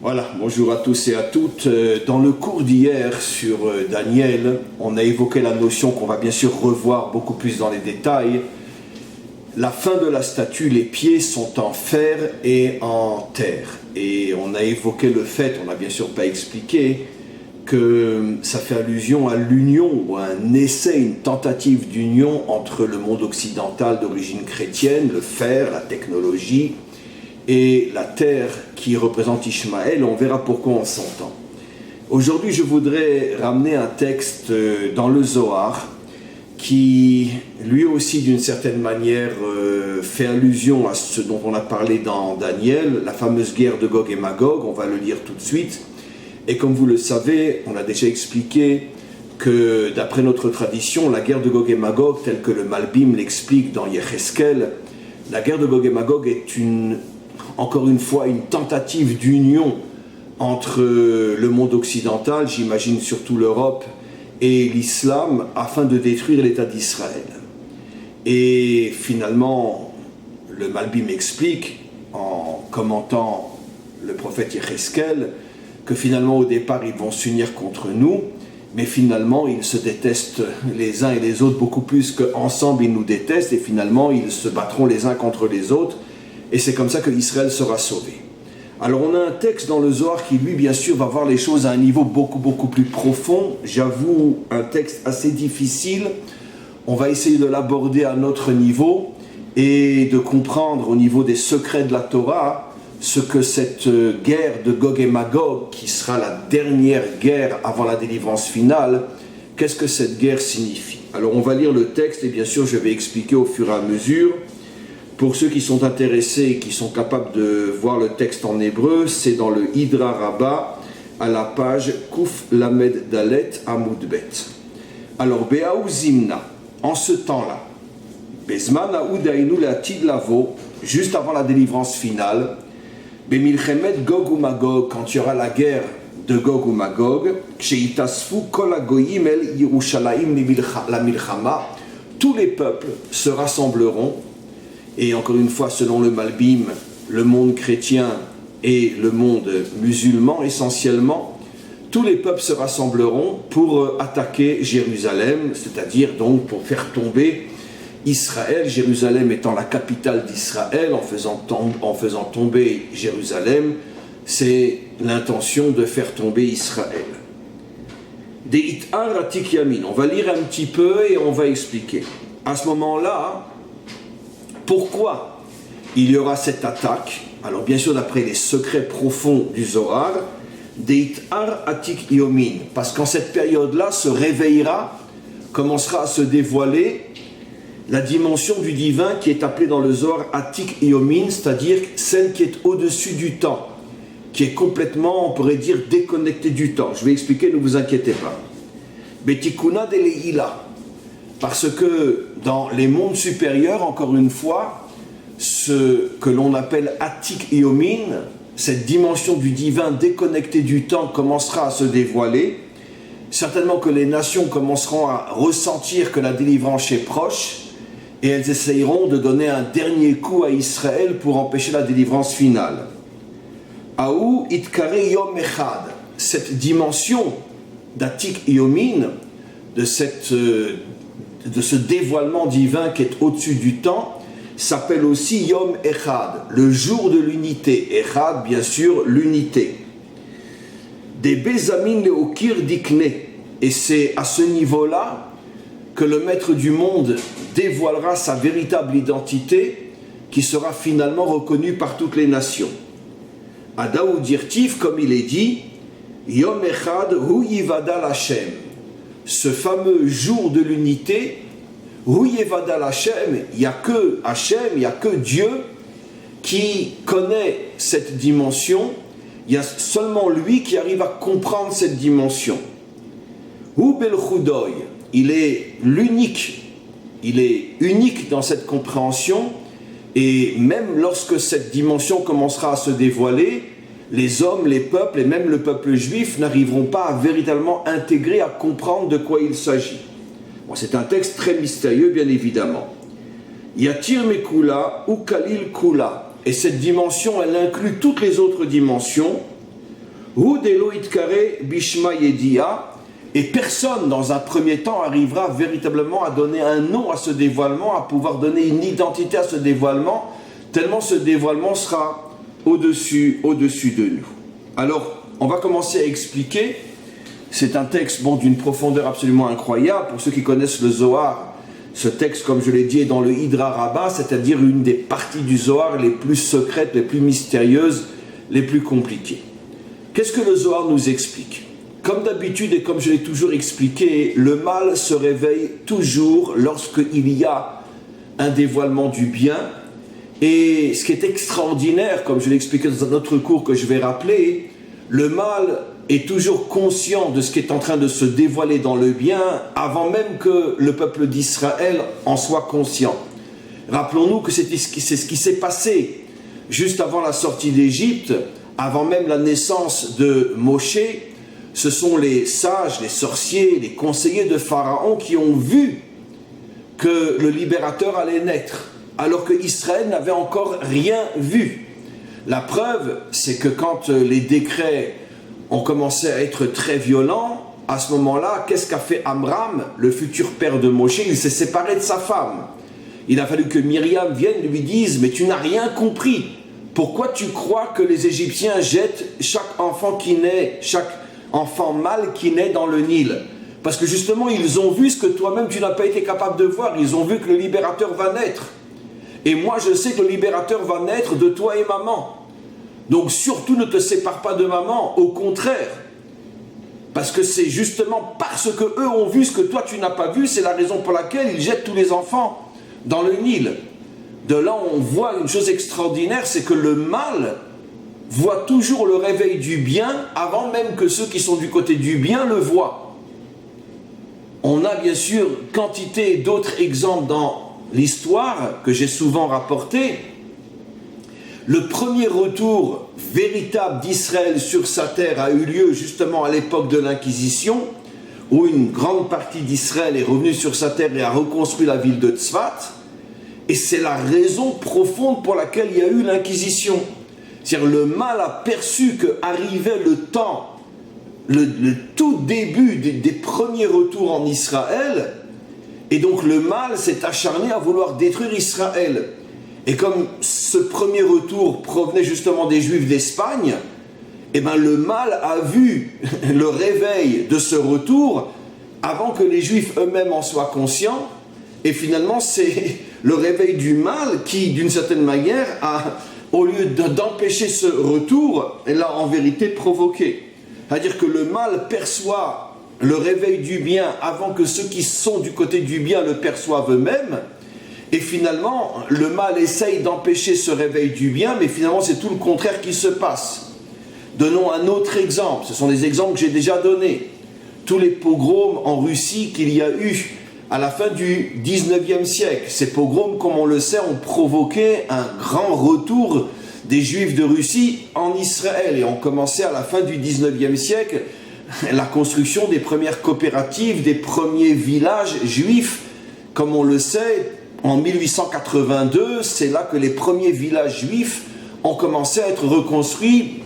Voilà, bonjour à tous et à toutes. Dans le cours d'hier sur Daniel, on a évoqué la notion qu'on va bien sûr revoir beaucoup plus dans les détails. La fin de la statue, les pieds sont en fer et en terre. Et on a évoqué le fait, on n'a bien sûr pas expliqué, que ça fait allusion à l'union, ou à un essai, une tentative d'union entre le monde occidental d'origine chrétienne, le fer, la technologie, et la terre qui représente Ishmaël. On verra pourquoi on s'entend. Aujourd'hui, je voudrais ramener un texte dans le Zohar qui, lui aussi, d'une certaine manière, fait allusion à ce dont on a parlé dans Daniel, la fameuse guerre de Gog et Magog. On va le lire tout de suite. Et comme vous le savez, on a déjà expliqué que, d'après notre tradition, la guerre de Gog et Magog, telle que le Malbim l'explique dans Yecheskel, la guerre de Gog et Magog est encore une fois, une tentative d'union entre le monde occidental, j'imagine surtout l'Europe, et l'islam, afin de détruire l'État d'Israël. Et finalement, le Malbim explique, en commentant le prophète Yecheskel, que finalement, au départ, ils vont s'unir contre nous, mais finalement, ils se détestent les uns et les autres beaucoup plus qu'ensemble, ils nous détestent, et finalement, ils se battront les uns contre les autres, et c'est comme ça que Israël sera sauvé. Alors on a un texte dans le Zohar qui, lui, bien sûr, va voir les choses à un niveau beaucoup plus profond. J'avoue, un texte assez difficile. On va essayer de l'aborder à notre niveau et de comprendre au niveau des secrets de la Torah ce que cette guerre de Gog et Magog, qui sera la dernière guerre avant la délivrance finale, qu'est-ce que cette guerre signifie? Alors on va lire le texte et bien sûr je vais expliquer au fur et à mesure. Pour ceux qui sont intéressés et qui sont capables de voir le texte en hébreu, c'est dans le Hydra Rabbah, à la page Kouf Lamed Dalet Amoud Bet. Alors, Be'aou Zimna, en ce temps-là, Bezman Aoudaïnou Latid Lavo, juste avant la délivrance finale, Bemilchemet Gog ou Magog, quand il y aura la guerre de Gog ou Magog, Kseitasfu Kol Agoyim El Yerushalayim La Milchama, tous les peuples se rassembleront. Et encore une fois, selon le Malbim, le monde chrétien et le monde musulman essentiellement, tous les peuples se rassembleront pour attaquer Jérusalem, c'est-à-dire donc pour faire tomber Israël, Jérusalem étant la capitale d'Israël. En faisant tomber Jérusalem, c'est l'intention de faire tomber Israël. Deit Ar Atik Yamin, on va lire un petit peu et on va expliquer. À ce moment-là, pourquoi il y aura cette attaque? Alors bien sûr d'après les secrets profonds du Zohar, Deit Ar Atik Yomin, parce qu'en cette période-là se réveillera, commencera à se dévoiler la dimension du divin qui est appelée dans le Zohar Atik Yomin, c'est-à-dire celle qui est au-dessus du temps, qui est complètement, on pourrait dire, déconnectée du temps. Je vais expliquer, ne vous inquiétez pas. Betikuna de Leila. Parce que dans les mondes supérieurs, encore une fois, ce que l'on appelle Atik Yomin, cette dimension du divin déconnectée du temps commencera à se dévoiler. Certainement que les nations commenceront à ressentir que la délivrance est proche et elles essayeront de donner un dernier coup à Israël pour empêcher la délivrance finale. Aou Itkare Yom Echad, cette dimension d'Atik Yomin, de ce dévoilement divin qui est au-dessus du temps, s'appelle aussi Yom Echad, le jour de l'unité. Echad, bien sûr, l'unité. Des Bezamin Leokir Dikne. Et c'est à ce niveau-là que le maître du monde dévoilera sa véritable identité, qui sera finalement reconnue par toutes les nations. Adaou Dirtif, comme il est dit, Yom Echad Hu Yivadal Hashem. Ce fameux jour de l'unité, Hu Yevadal Hashem, il n'y a que Hashem, il n'y a que Dieu qui connaît cette dimension. Il y a seulement lui qui arrive à comprendre cette dimension. Hu Bel Chudoy, il est l'unique, il est unique dans cette compréhension, et même lorsque cette dimension commencera à se dévoiler, les hommes, les peuples et même le peuple juif n'arriveront pas à véritablement intégrer, à comprendre de quoi il s'agit. Bon, c'est un texte très mystérieux, bien évidemment. Yatir Mekula ou Kalil Kula. Et cette dimension, elle inclut toutes les autres dimensions. Hu delo itkare bishma yedia, et personne dans un premier temps arrivera véritablement à donner un nom à ce dévoilement, à pouvoir donner une identité à ce dévoilement, tellement ce dévoilement sera au-dessus de nous. Alors, on va commencer à expliquer. C'est un texte d'une profondeur absolument incroyable. Pour ceux qui connaissent le Zohar, ce texte, comme je l'ai dit, est dans le Hidra Rabbah, c'est-à-dire une des parties du Zohar les plus secrètes, les plus mystérieuses, les plus compliquées. Qu'est-ce que le Zohar nous explique? Comme d'habitude et comme je l'ai toujours expliqué, le mal se réveille toujours lorsqu'il y a un dévoilement du bien. Et ce qui est extraordinaire, comme je l'ai expliqué dans un autre cours que je vais rappeler, le mal est toujours conscient de ce qui est en train de se dévoiler dans le bien avant même que le peuple d'Israël en soit conscient. Rappelons-nous que c'est ce qui s'est passé juste avant la sortie d'Égypte, avant même la naissance de Moshe. Ce sont les sages, les sorciers, les conseillers de Pharaon qui ont vu que le libérateur allait naître, alors que Israël n'avait encore rien vu. La preuve, c'est que quand les décrets ont commencé à être très violents, à ce moment-là, qu'est-ce qu'a fait Amram, le futur père de Moshe? Il s'est séparé de sa femme. Il a fallu que Myriam vienne lui dise « Mais tu n'as rien compris. Pourquoi tu crois que les Égyptiens jettent chaque enfant qui naît, chaque enfant mâle qui naît dans le Nil? Parce que justement, ils ont vu ce que toi-même tu n'as pas été capable de voir. Ils ont vu que le libérateur va naître. Et moi, je sais que le libérateur va naître de toi et maman. Donc surtout ne te sépare pas de maman, au contraire. Parce que c'est justement parce que eux ont vu ce que toi tu n'as pas vu, c'est la raison pour laquelle ils jettent tous les enfants dans le Nil. De là, on voit une chose extraordinaire, c'est que le mal voit toujours le réveil du bien avant même que ceux qui sont du côté du bien le voient. On a bien sûr quantité d'autres exemples dans l'histoire que j'ai souvent rapporté. Le premier retour véritable d'Israël sur sa terre a eu lieu justement à l'époque de l'Inquisition, où une grande partie d'Israël est revenue sur sa terre et a reconstruit la ville de Tzfat. Et c'est la raison profonde pour laquelle il y a eu l'Inquisition. C'est-à-dire le mal a perçu qu'arrivait le temps, le tout début des premiers retours en Israël, et donc le mal s'est acharné à vouloir détruire Israël. Et comme ce premier retour provenait justement des Juifs d'Espagne, eh ben le mal a vu le réveil de ce retour avant que les Juifs eux-mêmes en soient conscients. Et finalement, c'est le réveil du mal qui, d'une certaine manière, a, au lieu d'empêcher ce retour, l'a en vérité provoqué. C'est-à-dire que le mal perçoit le réveil du bien avant que ceux qui sont du côté du bien le perçoivent eux-mêmes. Et finalement, le mal essaye d'empêcher ce réveil du bien, mais finalement, c'est tout le contraire qui se passe. Donnons un autre exemple. Ce sont des exemples que j'ai déjà donnés. Tous les pogroms en Russie qu'il y a eu à la fin du 19e siècle. Ces pogroms, comme on le sait, ont provoqué un grand retour des Juifs de Russie en Israël. Et ont commencé à la fin du 19e siècle la construction des premières coopératives, des premiers villages juifs. Comme on le sait, en 1882, c'est là que les premiers villages juifs ont commencé à être reconstruits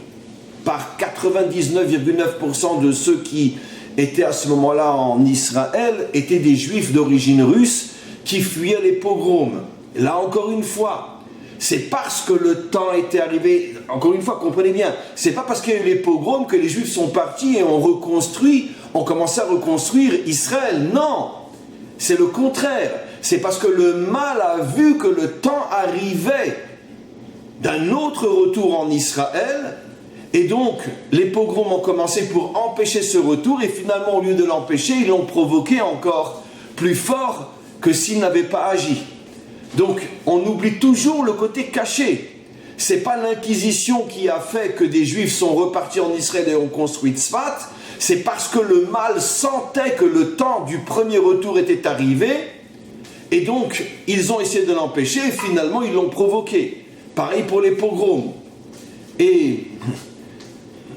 par 99,9% de ceux qui étaient à ce moment-là en Israël, étaient des juifs d'origine russe qui fuyaient les pogroms. Là encore une fois, c'est parce que le temps était arrivé, encore une fois, comprenez bien, c'est pas parce qu'il y a eu les pogroms que les juifs sont partis et ont commencé à reconstruire Israël. Non, c'est le contraire. C'est parce que le mal a vu que le temps arrivait d'un autre retour en Israël, et donc les pogroms ont commencé pour empêcher ce retour, et finalement, au lieu de l'empêcher, ils l'ont provoqué encore plus fort que s'ils n'avaient pas agi. Donc, on oublie toujours le côté caché. C'est pas l'Inquisition qui a fait que des Juifs sont repartis en Israël et ont construit Tzfat, c'est parce que le mal sentait que le temps du premier retour était arrivé, et donc, ils ont essayé de l'empêcher, et finalement, ils l'ont provoqué. Pareil pour les pogroms. Et,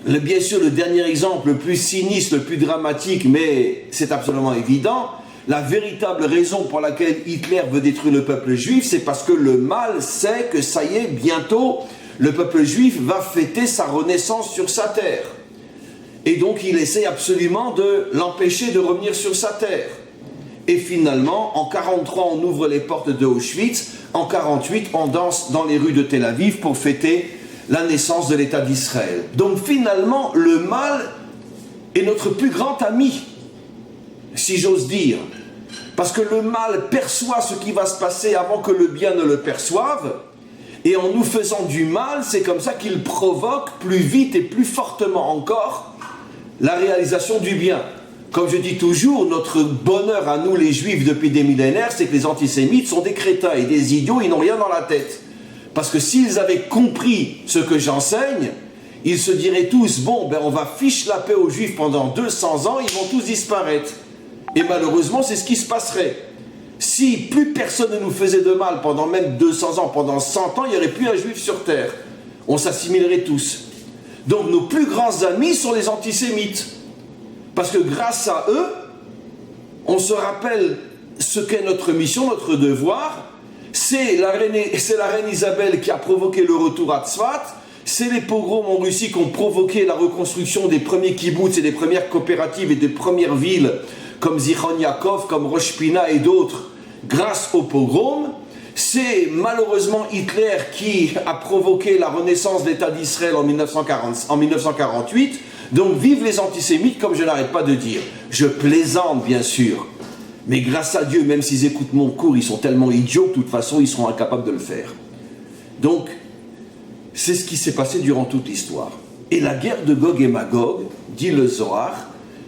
bien sûr, le dernier exemple, le plus sinistre, le plus dramatique, mais c'est absolument évident, la véritable raison pour laquelle Hitler veut détruire le peuple juif, c'est parce que le mal sait que ça y est, bientôt, le peuple juif va fêter sa renaissance sur sa terre. Et donc il essaie absolument de l'empêcher de revenir sur sa terre. Et finalement, en 1943, on ouvre les portes de Auschwitz. En 1948, on danse dans les rues de Tel Aviv pour fêter la naissance de l'État d'Israël. Donc finalement, le mal est notre plus grand ami, si j'ose dire. Parce que le mal perçoit ce qui va se passer avant que le bien ne le perçoive. Et en nous faisant du mal, c'est comme ça qu'il provoque plus vite et plus fortement encore la réalisation du bien. Comme je dis toujours, notre bonheur à nous les juifs depuis des millénaires, c'est que les antisémites sont des crétins et des idiots, ils n'ont rien dans la tête. Parce que s'ils avaient compris ce que j'enseigne, ils se diraient tous, bon, ben on va ficher la paix aux juifs pendant 200 ans, ils vont tous disparaître. Et malheureusement, c'est ce qui se passerait. Si plus personne ne nous faisait de mal pendant même 200 ans, pendant 100 ans, il n'y aurait plus un juif sur terre. On s'assimilerait tous. Donc nos plus grands amis sont les antisémites. Parce que grâce à eux, on se rappelle ce qu'est notre mission, notre devoir. C'est la reine Isabelle qui a provoqué le retour à Tzfat. C'est les pogroms en Russie qui ont provoqué la reconstruction des premiers kibboutz et des premières coopératives et des premières villes comme Zichron Yaakov, comme Rosh Pina et d'autres, grâce aux pogroms. C'est malheureusement Hitler qui a provoqué la renaissance de l'État d'Israël en 1948. Donc vive les antisémites, comme je n'arrête pas de dire. Je plaisante bien sûr, mais grâce à Dieu, même s'ils écoutent mon cours, ils sont tellement idiots que de toute façon ils seront incapables de le faire. Donc c'est ce qui s'est passé durant toute l'histoire. Et la guerre de Gog et Magog, dit le Zohar,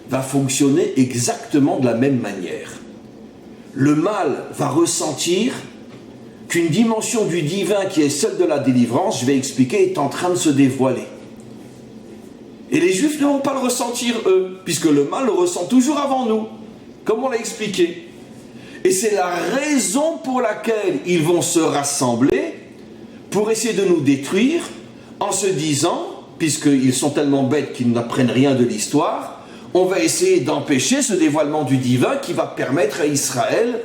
va fonctionner exactement de la même manière. Le mal va ressentir qu'une dimension du divin qui est celle de la délivrance, je vais expliquer, est en train de se dévoiler. Et les Juifs ne vont pas le ressentir eux, puisque le mal le ressent toujours avant nous, comme on l'a expliqué. Et c'est la raison pour laquelle ils vont se rassembler pour essayer de nous détruire en se disant, puisqu'ils sont tellement bêtes qu'ils n'apprennent rien de l'histoire, on va essayer d'empêcher ce dévoilement du divin qui va permettre à Israël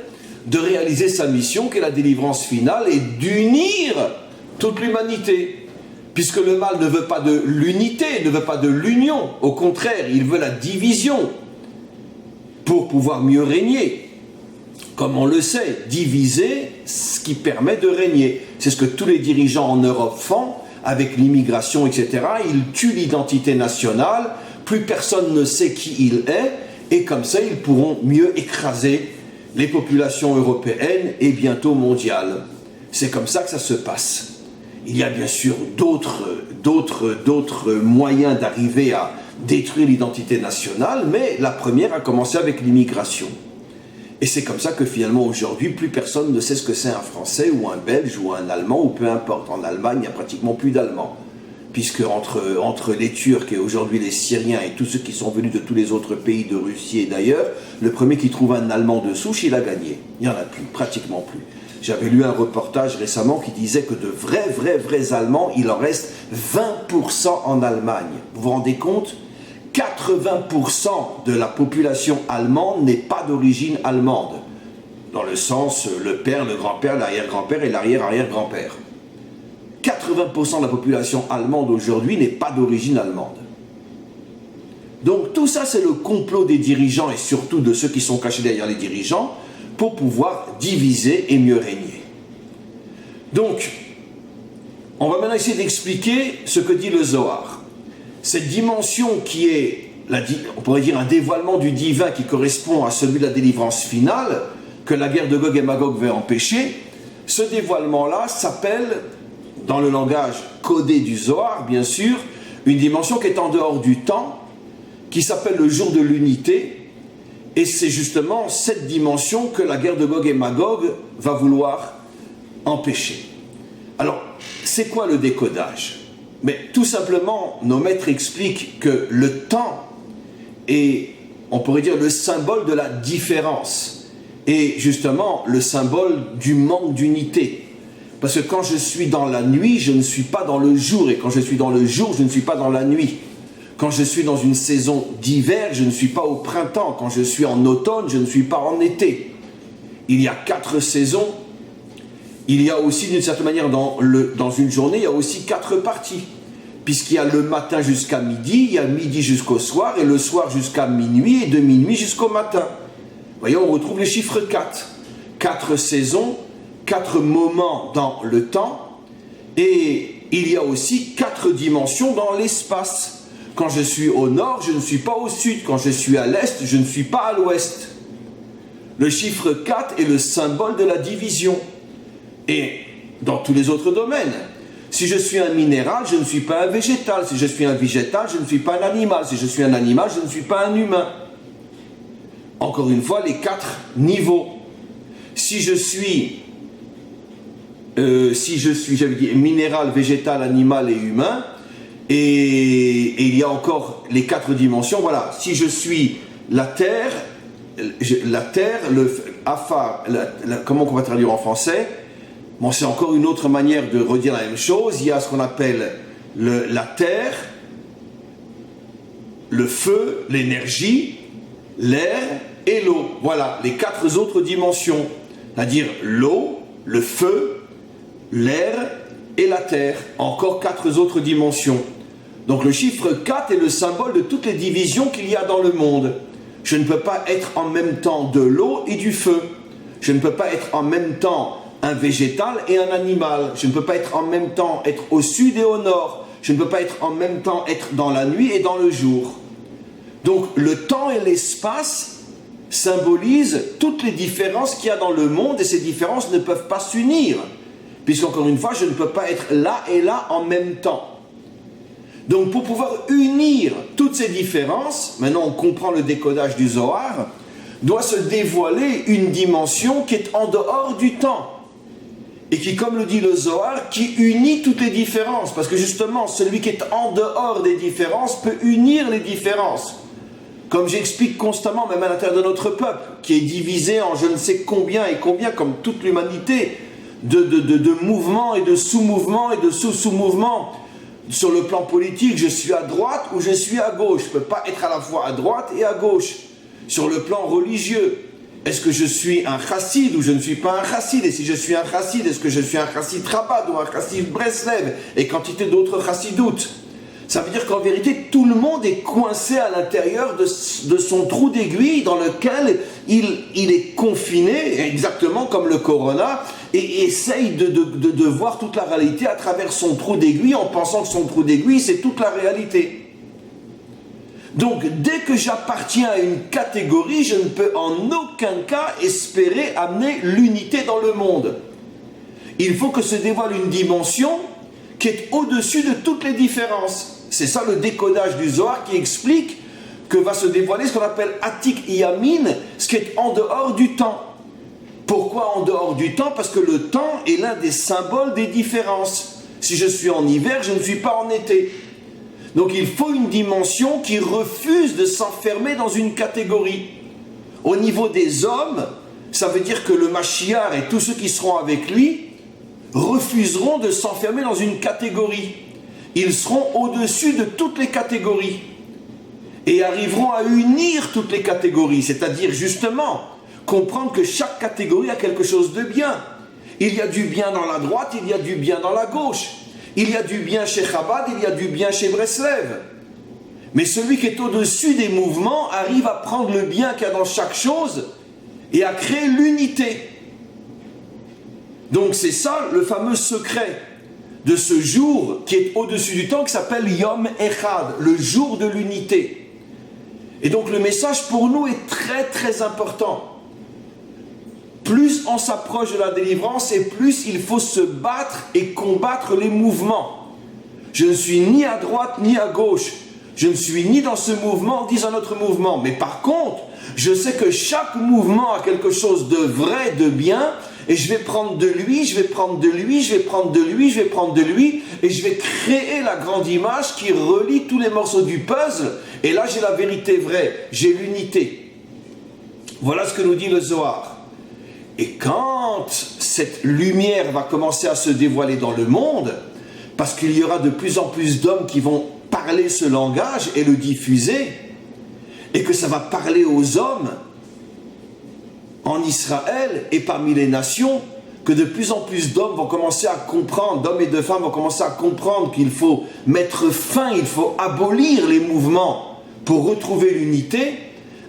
de réaliser sa mission, qui est la délivrance finale, et d'unir toute l'humanité. Puisque le mal ne veut pas de l'unité, ne veut pas de l'union. Au contraire, il veut la division pour pouvoir mieux régner. Comme on le sait, diviser, ce qui permet de régner. C'est ce que tous les dirigeants en Europe font, avec l'immigration, etc. Ils tuent l'identité nationale, plus personne ne sait qui il est, et comme ça, ils pourront mieux écraser les populations européennes et bientôt mondiales. C'est comme ça que ça se passe. Il y a bien sûr d'autres moyens d'arriver à détruire l'identité nationale, mais la première a commencé avec l'immigration. Et c'est comme ça que finalement aujourd'hui, plus personne ne sait ce que c'est un Français ou un Belge ou un Allemand ou peu importe. En Allemagne, il n'y a pratiquement plus d'Allemands. Puisque entre les Turcs et aujourd'hui les Syriens et tous ceux qui sont venus de tous les autres pays de Russie et d'ailleurs, le premier qui trouve un Allemand de souche, il a gagné. Il n'y en a plus, pratiquement plus. J'avais lu un reportage récemment qui disait que de vrais Allemands, il en reste 20% en Allemagne. Vous vous rendez compte ? 80% de la population allemande n'est pas d'origine allemande. Dans le sens, le père, le grand-père, l'arrière-grand-père et l'arrière-arrière-grand-père. 80% de la population allemande aujourd'hui n'est pas d'origine allemande. Donc tout ça, c'est le complot des dirigeants et surtout de ceux qui sont cachés derrière les dirigeants pour pouvoir diviser et mieux régner. Donc, on va maintenant essayer d'expliquer ce que dit le Zohar. Cette dimension qui est, on pourrait dire, un dévoilement du divin qui correspond à celui de la délivrance finale, que la guerre de Gog et Magog veut empêcher, ce dévoilement-là s'appelle, dans le langage codé du Zohar, bien sûr, une dimension qui est en dehors du temps, qui s'appelle le jour de l'unité, et c'est justement cette dimension que la guerre de Gog et Magog va vouloir empêcher. Alors, c'est quoi le décodage ? Mais tout simplement, nos maîtres expliquent que le temps est, on pourrait dire, le symbole de la différence, et justement le symbole du manque d'unité. Parce que quand je suis dans la nuit, je ne suis pas dans le jour. Et quand je suis dans le jour, je ne suis pas dans la nuit. Quand je suis dans une saison d'hiver, je ne suis pas au printemps. Quand je suis en automne, je ne suis pas en été. Il y a 4 saisons. Il y a aussi, d'une certaine manière, dans une journée, il y a aussi 4 parties. puisqu'il y a le matin jusqu'à midi, il y a midi jusqu'au soir, et le soir jusqu'à minuit, et de minuit jusqu'au matin. Vous voyez, on retrouve le chiffre 4. 4 saisons, 4 moments dans le temps, et il y a aussi 4 dimensions dans l'espace. Quand je suis au nord, je ne suis pas au sud. Quand je suis à l'est, je ne suis pas à l'ouest. Le chiffre 4 est le symbole de la division. Et dans tous les autres domaines, si je suis un minéral, je ne suis pas un végétal. Si je suis un végétal, je ne suis pas un animal. Si je suis un animal, je ne suis pas un humain. Encore une fois, les 4 niveaux. Si je suis, j'avais dit, minéral, végétal, animal et humain, et il y a encore les 4 dimensions, voilà. Si je suis la terre, le afar, comment on va traduire en français? Bon, c'est encore une autre manière de redire la même chose. Il y a ce qu'on appelle la terre, le feu, l'énergie, l'air et l'eau. Voilà, les 4 autres dimensions. C'est-à-dire l'eau, le feu, l'air et la terre. Encore 4 autres dimensions. Donc le chiffre 4 est le symbole de toutes les divisions qu'il y a dans le monde. Je ne peux pas être en même temps de l'eau et du feu. Je ne peux pas être en même temps un végétal et un animal. Je ne peux pas être en même temps être au sud et au nord. Je ne peux pas être en même temps être dans la nuit et dans le jour. Donc le temps et l'espace symbolisent toutes les différences qu'il y a dans le monde, et ces différences ne peuvent pas s'unir, puisqu'encore une fois, je ne peux pas être là et là en même temps. Donc pour pouvoir unir toutes ces différences, maintenant on comprend le décodage du Zohar, doit se dévoiler une dimension qui est en dehors du temps, et qui, comme le dit le Zohar, qui unit toutes les différences, parce que justement, celui qui est en dehors des différences peut unir les différences. Comme j'explique constamment, même à l'intérieur de notre peuple, qui est divisé en je ne sais combien et combien, comme toute l'humanité, de mouvements et de sous-mouvements et de sous-sous-mouvements. Sur le plan politique, je suis à droite ou je suis à gauche. Je ne peux pas être à la fois à droite et à gauche. Sur le plan religieux, est-ce que je suis un chassid ou je ne suis pas un chassid? Et si je suis un chassid, est-ce que je suis un chassid Chabad ou un chassid Breslev? Et quantité d'autres chassidoutes. Ça veut dire qu'en vérité, tout le monde est coincé à l'intérieur de son trou d'aiguille dans lequel il est confiné, exactement comme le corona, et essaye de voir toute la réalité à travers son trou d'aiguille en pensant que son trou d'aiguille, c'est toute la réalité. Donc, dès que j'appartiens à une catégorie, je ne peux en aucun cas espérer amener l'unité dans le monde. Il faut que se dévoile une dimension qui est au-dessus de toutes les différences. C'est ça le décodage du Zohar qui explique que va se dévoiler ce qu'on appelle Atik Yamin, ce qui est en dehors du temps. Pourquoi en dehors du temps? Parce que le temps est l'un des symboles des différences. Si je suis en hiver, je ne suis pas en été. Donc il faut une dimension qui refuse de s'enfermer dans une catégorie. Au niveau des hommes, ça veut dire que le Mashiach et tous ceux qui seront avec lui refuseront de s'enfermer dans une catégorie. Ils seront au-dessus de toutes les catégories et arriveront à unir toutes les catégories, c'est-à-dire justement comprendre que chaque catégorie a quelque chose de bien. Il y a du bien dans la droite, il y a du bien dans la gauche. Il y a du bien chez Chabad, il y a du bien chez Breslev. Mais celui qui est au-dessus des mouvements arrive à prendre le bien qu'il y a dans chaque chose et à créer l'unité. Donc c'est ça le fameux secret de ce jour qui est au-dessus du temps, qui s'appelle Yom Echad, le jour de l'unité. Et donc le message pour nous est très très important. Plus on s'approche de la délivrance et plus il faut se battre et combattre les mouvements. Je ne suis ni à droite ni à gauche. Je ne suis ni dans ce mouvement ni dans un autre mouvement. Mais par contre, je sais que chaque mouvement a quelque chose de vrai, de bien. Et je vais prendre de lui, je vais prendre de lui, je vais prendre de lui, je vais prendre de lui, et je vais créer la grande image qui relie tous les morceaux du puzzle. Et là, j'ai la vérité vraie, j'ai l'unité. Voilà ce que nous dit le Zohar. Et quand cette lumière va commencer à se dévoiler dans le monde, parce qu'il y aura de plus en plus d'hommes qui vont parler ce langage et le diffuser, et que ça va parler aux hommes, en Israël et parmi les nations, que de plus en plus d'hommes vont commencer à comprendre, d'hommes et de femmes vont commencer à comprendre qu'il faut mettre fin, il faut abolir les mouvements pour retrouver l'unité,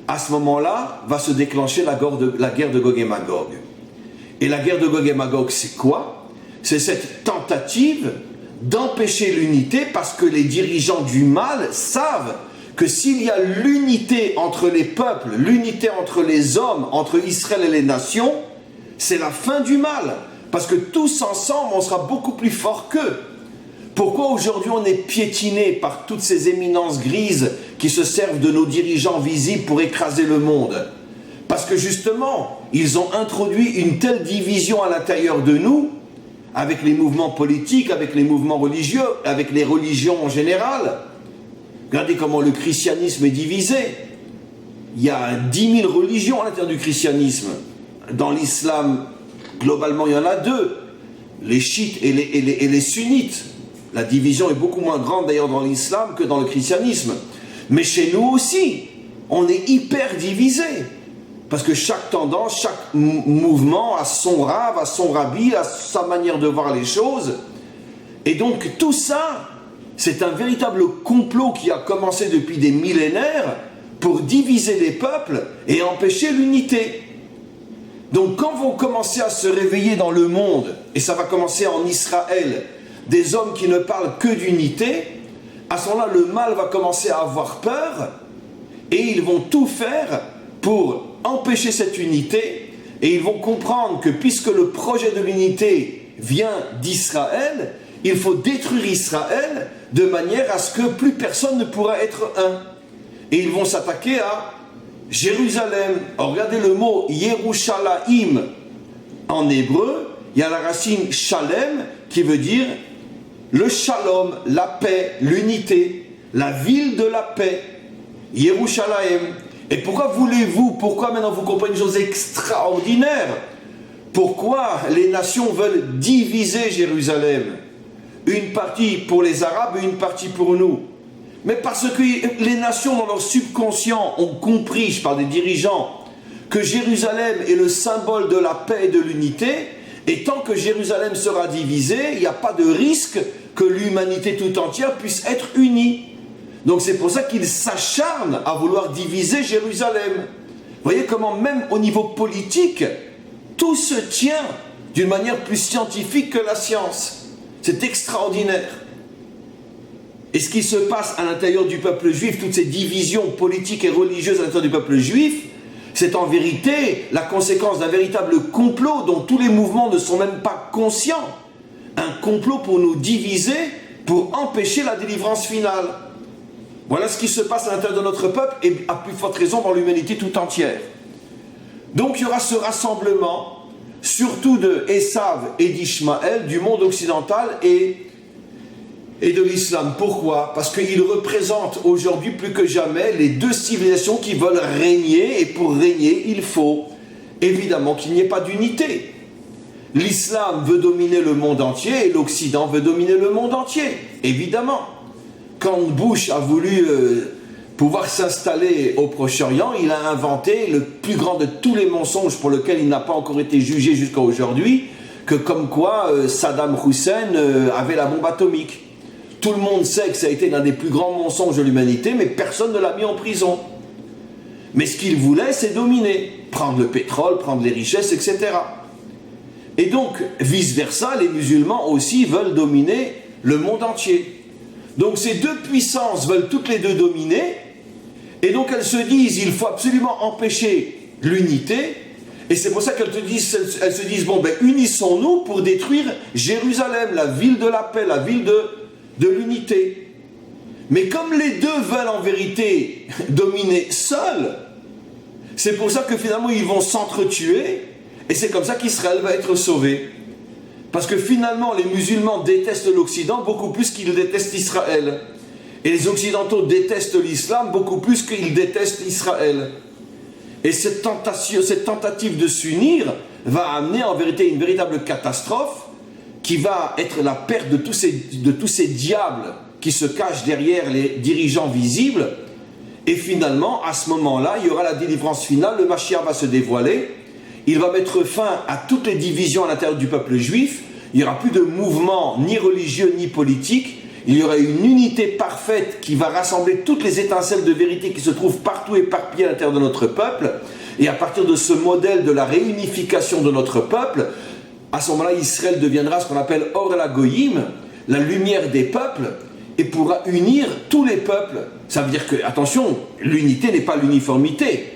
à ce moment-là va se déclencher la guerre de Gog et Magog. Et la guerre de Gog et Magog, c'est quoi? C'est cette tentative d'empêcher l'unité parce que les dirigeants du mal savent que s'il y a l'unité entre les peuples, l'unité entre les hommes, entre Israël et les nations, c'est la fin du mal. Parce que tous ensemble, on sera beaucoup plus forts qu'eux. Pourquoi aujourd'hui on est piétiné par toutes ces éminences grises qui se servent de nos dirigeants visibles pour écraser le monde? Parce que justement, ils ont introduit une telle division à l'intérieur de nous, avec les mouvements politiques, avec les mouvements religieux, avec les religions en général. Regardez comment le christianisme est divisé. Il y a 10 000 religions à l'intérieur du christianisme. Dans l'islam, globalement, il y en a deux. Les chiites et les sunnites. La division est beaucoup moins grande d'ailleurs dans l'islam que dans le christianisme. Mais chez nous aussi, on est hyper divisé. Parce que chaque tendance, chaque mouvement a son rave, a son rabbi, a sa manière de voir les choses. Et donc tout ça, c'est un véritable complot qui a commencé depuis des millénaires pour diviser les peuples et empêcher l'unité. Donc quand vont commencer à se réveiller dans le monde, et ça va commencer en Israël, des hommes qui ne parlent que d'unité, à ce moment-là, le mal va commencer à avoir peur, et ils vont tout faire pour empêcher cette unité, et ils vont comprendre que puisque le projet de l'unité vient d'Israël, il faut détruire Israël de manière à ce que plus personne ne pourra être un. Et ils vont s'attaquer à Jérusalem. Alors regardez le mot Yerushalayim en hébreu, il y a la racine Shalem qui veut dire le shalom, la paix, l'unité, la ville de la paix, Yerushalayim. Et pourquoi maintenant vous comprenez une chose extraordinaire? Pourquoi les nations veulent diviser Jérusalem? Une partie pour les Arabes et une partie pour nous. Mais parce que les nations dans leur subconscient ont compris, je parle des dirigeants, que Jérusalem est le symbole de la paix et de l'unité, et tant que Jérusalem sera divisée, il n'y a pas de risque que l'humanité tout entière puisse être unie. Donc c'est pour ça qu'ils s'acharnent à vouloir diviser Jérusalem. Vous voyez comment même au niveau politique, tout se tient d'une manière plus scientifique que la science. C'est extraordinaire. Et ce qui se passe à l'intérieur du peuple juif, toutes ces divisions politiques et religieuses à l'intérieur du peuple juif, c'est en vérité la conséquence d'un véritable complot dont tous les mouvements ne sont même pas conscients. Un complot pour nous diviser, pour empêcher la délivrance finale. Voilà ce qui se passe à l'intérieur de notre peuple et à plus forte raison dans l'humanité tout entière. Donc il y aura ce rassemblement, surtout de Esav et d'Ishmaël, du monde occidental et de l'islam. Pourquoi? Parce qu'ils représentent aujourd'hui plus que jamais les deux civilisations qui veulent régner, et pour régner, il faut évidemment qu'il n'y ait pas d'unité. L'islam veut dominer le monde entier et l'Occident veut dominer le monde entier, évidemment. Quand Bush a voulu pouvoir s'installer au Proche-Orient, il a inventé le plus grand de tous les mensonges pour lequel il n'a pas encore été jugé jusqu'à aujourd'hui, que comme quoi Saddam Hussein avait la bombe atomique. Tout le monde sait que ça a été l'un des plus grands mensonges de l'humanité, mais personne ne l'a mis en prison. Mais ce qu'il voulait, c'est dominer, prendre le pétrole, prendre les richesses, etc. Et donc, vice-versa, les musulmans aussi veulent dominer le monde entier. Donc ces deux puissances veulent toutes les deux dominer, et donc elles se disent, il faut absolument empêcher l'unité, et c'est pour ça elles se disent, bon ben unissons-nous pour détruire Jérusalem, la ville de la paix, la ville de l'unité. Mais comme les deux veulent en vérité dominer seuls, c'est pour ça que finalement ils vont s'entretuer, et c'est comme ça qu'Israël va être sauvé. Parce que finalement, les musulmans détestent l'Occident beaucoup plus qu'ils détestent Israël. Et les Occidentaux détestent l'islam beaucoup plus qu'ils détestent Israël. Et cette tentative de s'unir va amener en vérité une véritable catastrophe qui va être la perte de tous ces diables qui se cachent derrière les dirigeants visibles. Et finalement, à ce moment-là, il y aura la délivrance finale, le Mashiach va se dévoiler. il va mettre fin à toutes les divisions à l'intérieur du peuple juif. Il n'y aura plus de mouvement ni religieux ni politique. Il y aura une unité parfaite qui va rassembler toutes les étincelles de vérité qui se trouvent partout éparpillées à l'intérieur de notre peuple. Et à partir de ce modèle de la réunification de notre peuple, à ce moment-là, Israël deviendra ce qu'on appelle Or la Goyim, la lumière des peuples, et pourra unir tous les peuples. Ça veut dire que, attention, l'unité n'est pas l'uniformité.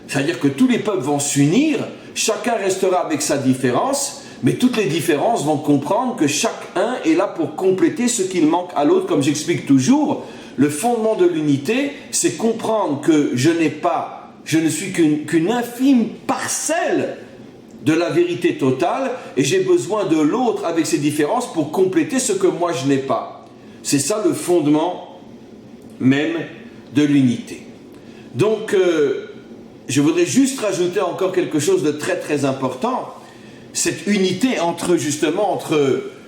Ça veut dire que tous les peuples vont s'unir, chacun restera avec sa différence, mais toutes les différences vont comprendre que chacun est là pour compléter ce qu'il manque à l'autre. Comme j'explique toujours, le fondement de l'unité, c'est comprendre que je ne suis qu'une infime parcelle de la vérité totale, et j'ai besoin de l'autre avec ses différences pour compléter ce que moi je n'ai pas. C'est ça le fondement même de l'unité. Donc, je voudrais juste rajouter encore quelque chose de très très important. Cette unité entre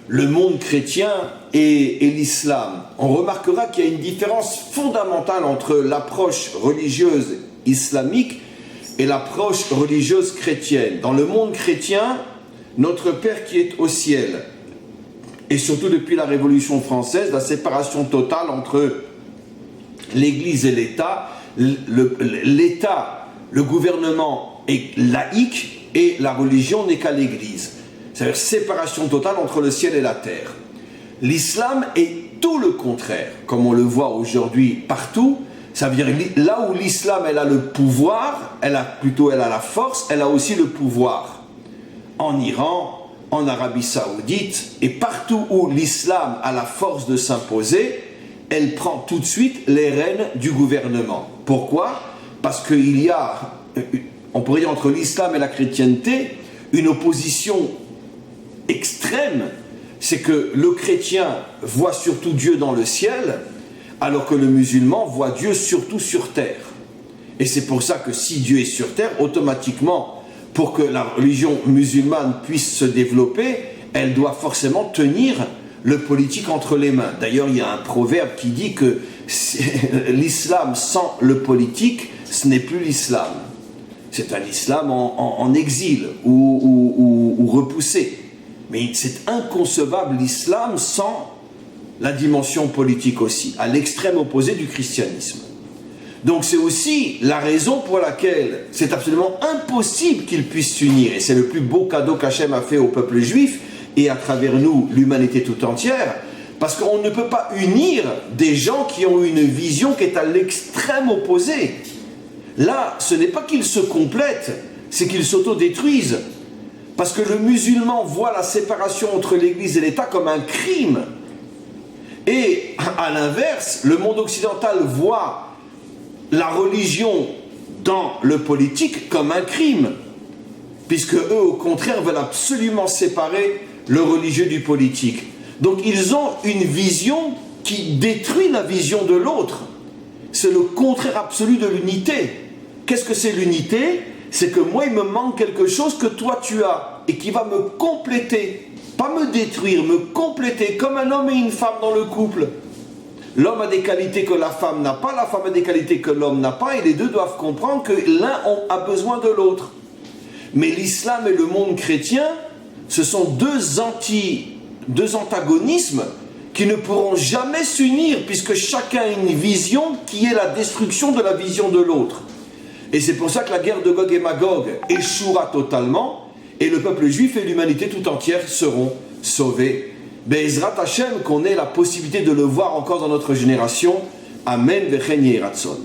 le monde chrétien et l'islam. On remarquera qu'il y a une différence fondamentale entre l'approche religieuse islamique et l'approche religieuse chrétienne. Dans le monde chrétien, notre Père qui est au ciel, et surtout depuis la Révolution française, la séparation totale entre l'Église et l'État. L'État, le gouvernement est laïque et la religion n'est qu'à l'Église. C'est-à-dire séparation totale entre le ciel et la terre. L'islam est tout le contraire, comme on le voit aujourd'hui partout. Ça veut dire là où l'islam elle a le pouvoir, elle a la force, elle a aussi le pouvoir. En Iran, en Arabie Saoudite, et partout où l'islam a la force de s'imposer, elle prend tout de suite les rênes du gouvernement. Pourquoi? Parce qu'il y a, on pourrait dire entre l'islam et la chrétienté, une opposition extrême. C'est que le chrétien voit surtout Dieu dans le ciel, alors que le musulman voit Dieu surtout sur terre. Et c'est pour ça que si Dieu est sur terre, automatiquement, pour que la religion musulmane puisse se développer, elle doit forcément tenir le politique entre les mains. D'ailleurs, il y a un proverbe qui dit que l'islam sans le politique, ce n'est plus l'islam. C'est un islam en exil ou repoussé. Mais c'est inconcevable l'islam sans la dimension politique aussi, à l'extrême opposé du christianisme. Donc c'est aussi la raison pour laquelle c'est absolument impossible qu'ils puissent s'unir. Et c'est le plus beau cadeau qu'Hachem a fait au peuple juif, et à travers nous, l'humanité tout entière, parce qu'on ne peut pas unir des gens qui ont une vision qui est à l'extrême opposé. Là, ce n'est pas qu'ils se complètent, c'est qu'ils s'autodétruisent. Parce que le musulman voit la séparation entre l'Église et l'État comme un crime. Et à l'inverse, le monde occidental voit la religion dans le politique comme un crime. Puisque eux, au contraire, veulent absolument séparer le religieux du politique. Donc ils ont une vision qui détruit la vision de l'autre. C'est le contraire absolu de l'unité. Qu'est-ce que c'est l'unité? C'est que moi, il me manque quelque chose que toi tu as, et qui va me compléter. Pas me détruire, me compléter, comme un homme et une femme dans le couple. L'homme a des qualités que la femme n'a pas, la femme a des qualités que l'homme n'a pas, et les deux doivent comprendre que l'un a besoin de l'autre. Mais l'islam et le monde chrétien, ce sont deux antagonismes qui ne pourront jamais s'unir, puisque chacun a une vision qui est la destruction de la vision de l'autre. Et c'est pour ça que la guerre de Gog et Magog échouera totalement, et le peuple juif et l'humanité tout entière seront sauvés. Be'ezrat Hashem, qu'on ait la possibilité de le voir encore dans notre génération. Amen vechen yeh ratzon.